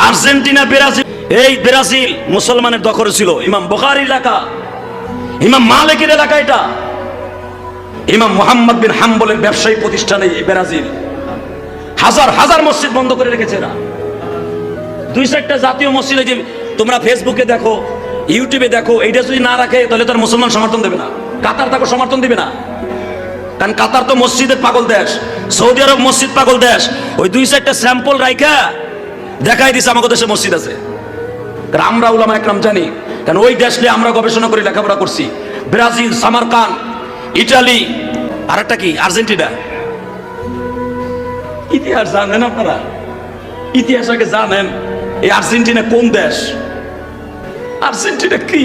Argentina, Brazil, এই Brazil মুসলমানের দখলে ছিল। ইমাম বুখারী এলাকা, ইমাম মালিকের এলাকা, এটা ইমাম মুহাম্মদ বিন হাম্বলের ব্যবসায়ী প্রতিষ্ঠান। এই ব্রাজিল হাজার হাজার মসজিদ বন্ধ করে রেখেছে না। দুই চারটা জাতীয় মসজিদ, যে তোমরা ফেসবুকে দেখো, ইউটিউবে দেখো, এইটা যদি না রাখে তাহলে তার মুসলমান সমর্থন দেবে না। কাতার তাকে সমর্থন দিবে না, কারণ কাতার তো মসজিদের পাগল দেশ, সৌদি আরব মসজিদ পাগল দেশ। ওই দুই চারটা স্যাম্পল রাইখা দেখাই দিছে আমাদের দেশে মসজিদ আছে। কারণ আমরা উলামা একরাম জানি, কারণ ওই দেশ নিয়ে আমরা গবেষণা করে লেখাপড়া করছি। ব্রাজিল, সামারকান, ইটালি, আর একটা কি আর্জেন্টিনা। ইতিহাস জানেন আপনারা? ইতিহাস আগে জানেন এই আর্জেন্টিনা কোন দেশ? আর্জেন্টিনা কি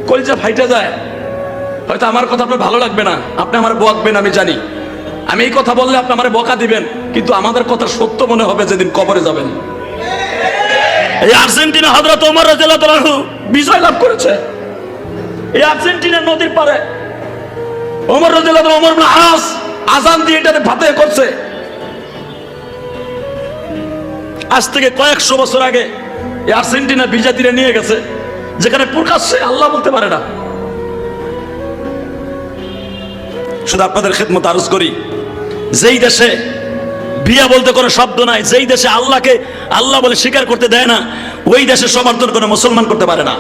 কলিজা ফাইটা যায়। হয়তো আমার কথা আপনার ভালো লাগবে না, আপনি আমার বকবেন, আমি জানি। আমি এই কথা বললে আপনি আমার বকা দিবেন, কিন্তু আমাদের কথা সত্য মনে হবে যেদিন কবরে যাবেন। এই আর্জেন্টিনা হযরত ওমর রাদিয়াল্লাহু তাআলা বিজয় লাভ করেছে। এই আর্জেন্টিনা নদীর পারে ওমর রাদিয়াল্লাহু তাআলা, ওমর ইবনে আস আযান দিয়ে এটাতে ফাতেহ করছে। আজ থেকে কয়েকশো বছর আগে এই আর্জেন্টিনা বিজাতিরা নিয়ে গেছে, যেখানে প্রকাশ্যে আল্লাহ বলতে পারে না। শুধু আপনাদের খিদমত আরজ করি, যেই দেশে বিয়া বলতে কোনো শব্দ নাই, যেই দেশে আল্লাহকে আল্লাহ বলে স্বীকার করতে দেয় না, ওই দেশে সমর্থন কোনো মুসলমান করতে পারে না।